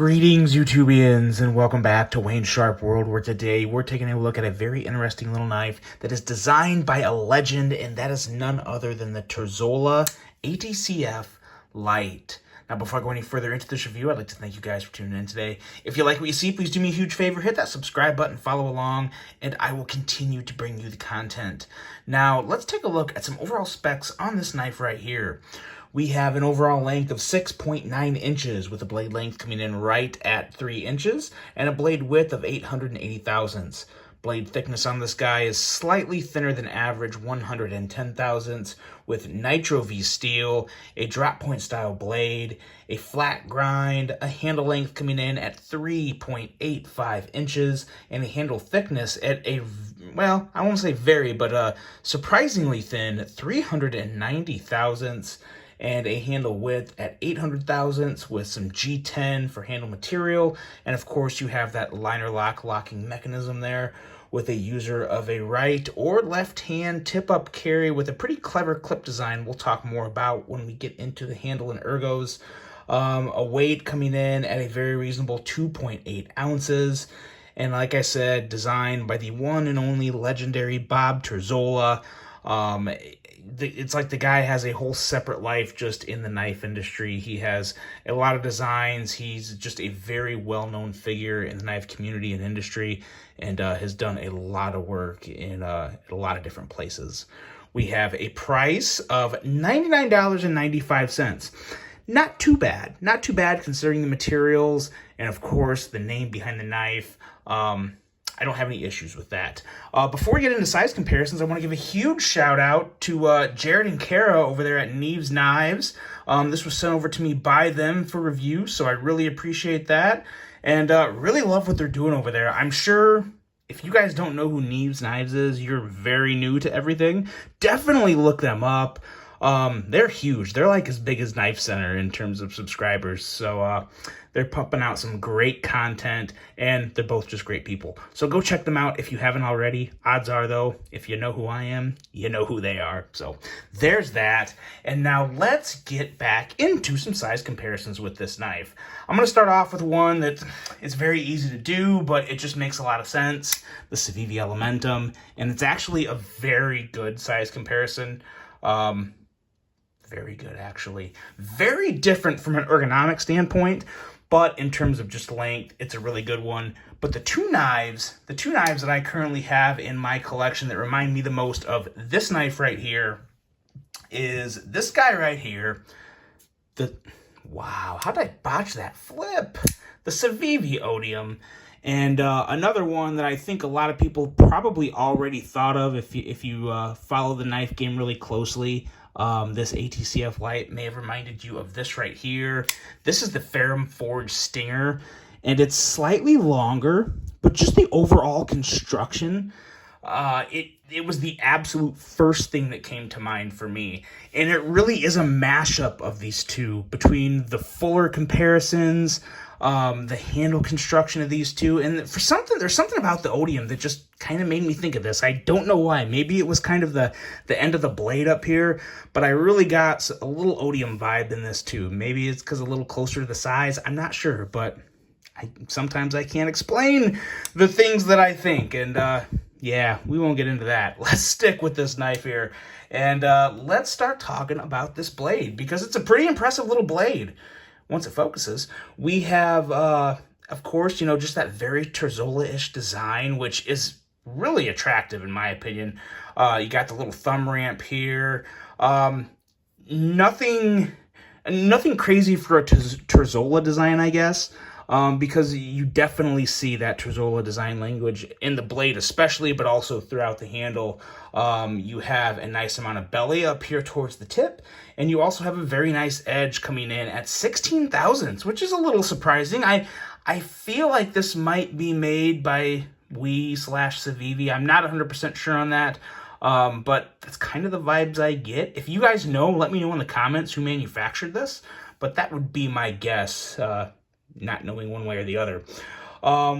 Greetings, YouTubians, and welcome back to Wayne Sharp World, where today we're taking a look at a very interesting little knife that is designed by a legend, and that is none other than the Terzola ATCF Lite. Now, before I go any further into this review, I'd like to thank you guys for tuning in today. If you like what you see, please do me a huge favor, hit that subscribe button, follow along, and I will continue to bring you the content. Now, let's take a look at some overall specs on this knife right here. We have an overall length of 6.9 inches with a blade length coming in right at 3 inches and a blade width of 880 thousandths. Blade thickness on this guy is slightly thinner than average, 110 thousandths, with Nitro V steel, a drop point style blade, a flat grind, a handle length coming in at 3.85 inches, and a handle thickness at a, well, I won't say very, but surprisingly thin, 390 thousandths. And a handle width at 800 thousandths with some G10 for handle material. And of course, you have that liner lock locking mechanism there with a user of a right or left hand tip-up carry with a pretty clever clip design we'll talk more about when we get into the handle and ergos. A weight coming in at a very reasonable 2.8 ounces. And like I said, designed by the one and only legendary Bob Terzola. It's like the guy has a whole separate life just in the knife industry. He has a lot of designs. He's just a very well-known figure in the knife community and industry, and has done a lot of work in a lot of different places. We have a price of $99.95. Not too bad. Not too bad considering the materials and, of course, the name behind the knife. I don't have any issues with that. Before we get into size comparisons, I want to give a huge shout out to Jared and Kara over there at Neves Knives. This was sent over to me by them for review, so I really appreciate that. And really love what they're doing over there. I'm sure if you guys don't know who Neves Knives is, you're very new to everything. Definitely look them up. They're huge. They're like as big as Knife Center in terms of subscribers. So they're pumping out some great content, and they're both just great people. So go check them out if you haven't already. Odds are, though, if you know who I am, you know who they are. So there's that. And now let's get back into some size comparisons with this knife. I'm going to start off with one that is very easy to do, but it just makes a lot of sense. The Civivi Elementum. And it's actually a very good size comparison. Very good, actually. Very different from an ergonomic standpoint, but in terms of just length, it's a really good one. But the two knives that I currently have in my collection that remind me the most of this knife right here is this guy right here. Wow, how did I botch that flip? The Civivi Odium. And another one that I think a lot of people probably already thought of if you follow the knife game really closely. This ATCF Lite may have reminded you of this right here. This is the Ferrum Forge Stinger, and it's slightly longer, but just the overall construction, it was the absolute first thing that came to mind for me. And it really is a mashup of these two between the fuller comparisons, the handle construction of these two, and there's something about the Odium that just kind of made me think of this. I don't know why. Maybe it was kind of the end of the blade up here, but I really got a little Odium vibe in this too. Maybe it's because a little closer to the size. I'm not sure, but sometimes I can't explain the things that I think, and yeah, we won't get into that. Let's stick with this knife here, and let's start talking about this blade, because it's a pretty impressive little blade. Once it focuses, we have, of course, just that very Terzola-ish design, which is really attractive in my opinion. You got the little thumb ramp here. Nothing crazy for a Terzola design, I guess, because you definitely see that Terzola design language in the blade especially, but also throughout the handle. You have a nice amount of belly up here towards the tip, and you also have a very nice edge coming in at 16 thousandths, which is a little surprising. I feel like this might be made by Civivi. I'm not 100% sure on that, but that's kind of the vibes I get. If you guys know, let me know in the comments who manufactured this, but that would be my guess, not knowing one way or the other.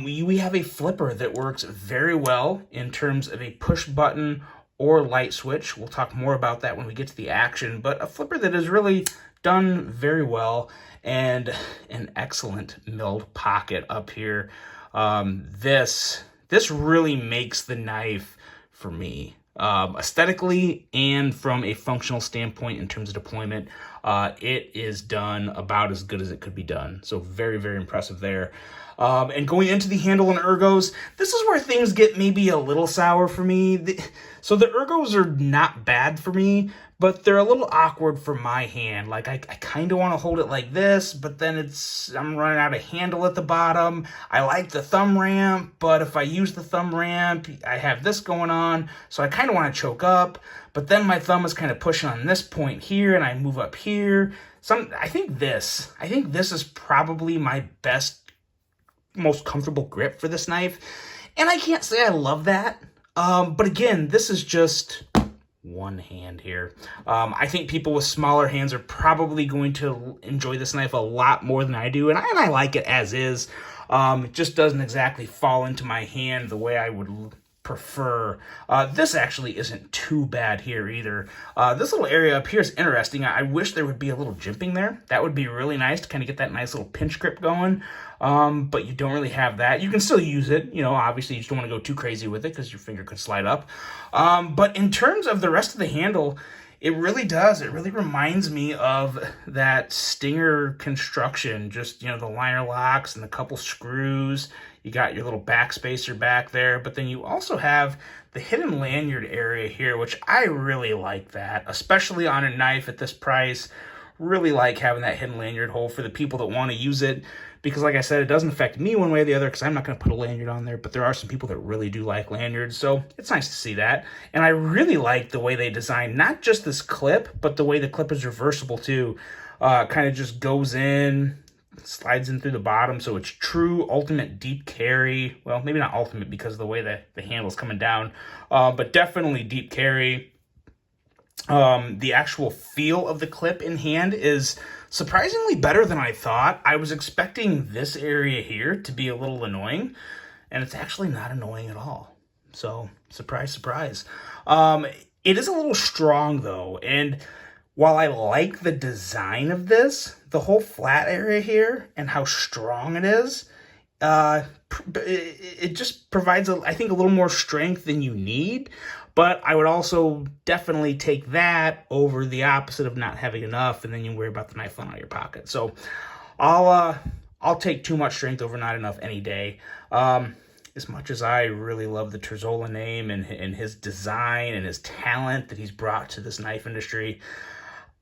We have a flipper that works very well in terms of a push button or light switch. We'll talk more about that when we get to the action, but a flipper that is really done very well, and an excellent milled pocket up here. This really makes the knife for me. Aesthetically and from a functional standpoint in terms of deployment, it is done about as good as it could be done. So very, very impressive there. And going into the handle and ergos, this is where things get maybe a little sour for me. So the ergos are not bad for me, but they're a little awkward for my hand. Like I kind of want to hold it like this, but then I'm running out of handle at the bottom. I like the thumb ramp, but if I use the thumb ramp, I have this going on, so I kind of want to choke up, but then my thumb is kind of pushing on this point here, and I move up here. I think this is probably my best, most comfortable grip for this knife, and I can't say I love that. But again, this is just one hand here. I think people with smaller hands are probably going to enjoy this knife a lot more than I do, and I like it as is. It just doesn't exactly fall into my hand the way I would prefer. This actually isn't too bad here either. This little area up here is interesting. I wish there would be a little jimping there. That would be really nice to kind of get that nice little pinch grip going. But you don't really have that. You can still use it, you know, obviously you just don't want to go too crazy with it because your finger could slide up. But in terms of the rest of the handle, it really does. It really reminds me of that Stinger construction, just, you know, the liner locks and a couple screws. You got your little backspacer back there, but then you also have the hidden lanyard area here, which I really like that, especially on a knife at this price. Really like having that hidden lanyard hole for the people that want to use it, because like I said, it doesn't affect me one way or the other because I'm not going to put a lanyard on there, but there are some people that really do like lanyards, so it's nice to see that. And I really like the way they designed not just this clip, but the way the clip is reversible too. Kind of just goes in, slides in through the bottom, so it's true ultimate deep carry. Well, maybe not ultimate because of the way that the handle's coming down, but definitely deep carry. The actual feel of the clip in hand is surprisingly better than I thought. I was expecting this area here to be a little annoying, and it's actually not annoying at all. So, surprise, surprise. It is a little strong though, and while I like the design of this, the whole flat area here and how strong it is, it just provides, I think, a little more strength than you need. But I would also definitely take that over the opposite of not having enough, and then you worry about the knife falling out of your pocket. So I'll take too much strength over not enough any day. As much as I really love the Terzola name and his design and his talent that he's brought to this knife industry,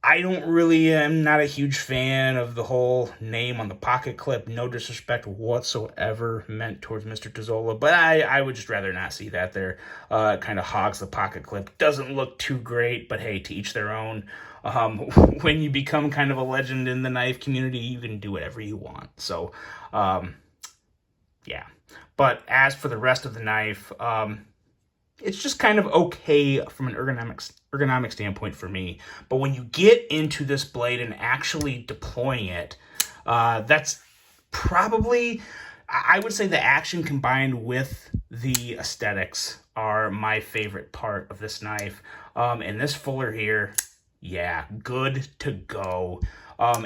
I am not a huge fan of the whole name on the pocket clip. No disrespect whatsoever meant towards Mr. Terzola, but I would just rather not see that there. It kind of hogs the pocket clip. Doesn't look too great, but hey, to each their own. When you become kind of a legend in the knife community, you can do whatever you want. So, yeah. But as for the rest of the knife, it's just kind of okay from an ergonomic standpoint for me. But when you get into this blade and actually deploying it, that's probably, I would say the action combined with the aesthetics are my favorite part of this knife. And this fuller here, yeah, good to go.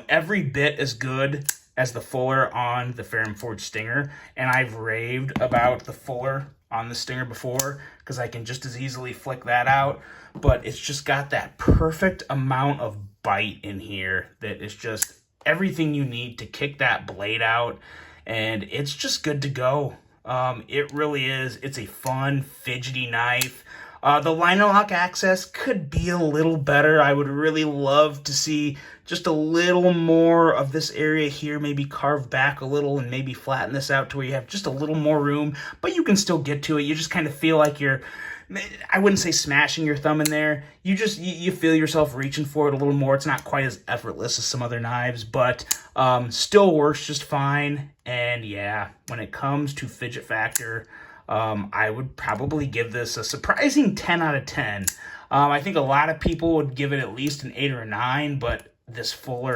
Every bit as good as the fuller on the Ferrum Forge Stinger, and I've raved about the fuller on the Stinger before because I can just as easily flick that out, but it's just got that perfect amount of bite in here that is just everything you need to kick that blade out, and it's just good to go. It really is. It's a fun, fidgety knife. The liner lock access could be a little better. I would really love to see just a little more of this area here, maybe carved back a little and maybe flatten this out to where you have just a little more room, but you can still get to it. You just kind of feel like you're, I wouldn't say smashing your thumb in there. You feel yourself reaching for it a little more. It's not quite as effortless as some other knives, but still works just fine. And yeah, when it comes to fidget factor, I would probably give this a surprising 10 out of 10. I think a lot of people would give it at least an 8 or a 9, but this fuller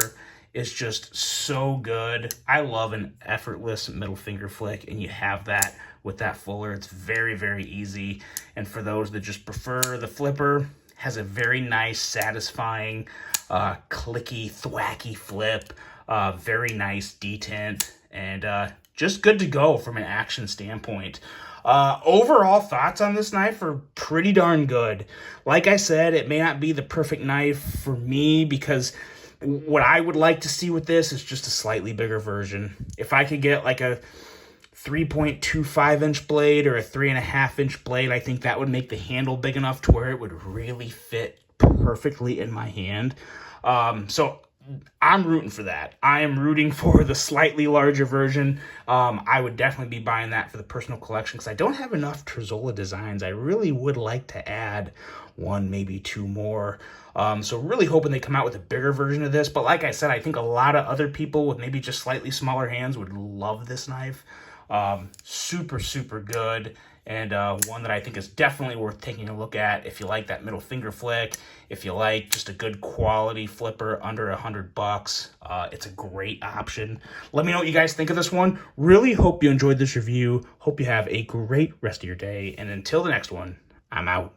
is just so good. I love an effortless middle finger flick, and you have that with that fuller. It's very, very easy. And for those that just prefer the flipper, has a very nice, satisfying, clicky, thwacky flip. Very nice detent, and just good to go from an action standpoint. Overall thoughts on this knife are pretty darn good. Like I said, it may not be the perfect knife for me because what I would like to see with this is just a slightly bigger version. If I could get like a 3.25 inch blade or a 3.5 inch blade, I think that would make the handle big enough to where it would really fit perfectly in my hand. So I'm rooting for that. I am rooting for the slightly larger version. I would definitely be buying that for the personal collection because I don't have enough Terzola designs. I really would like to add one, maybe two more. So really hoping they come out with a bigger version of this. But like I said, I think a lot of other people with maybe just slightly smaller hands would love this knife. Super, super good. And one that I think is definitely worth taking a look at if you like that middle finger flick, if you like just a good quality flipper under $100. It's a great option. Let me know what you guys think of this one. Really hope you enjoyed this review. Hope you have a great rest of your day. And until the next one, I'm out.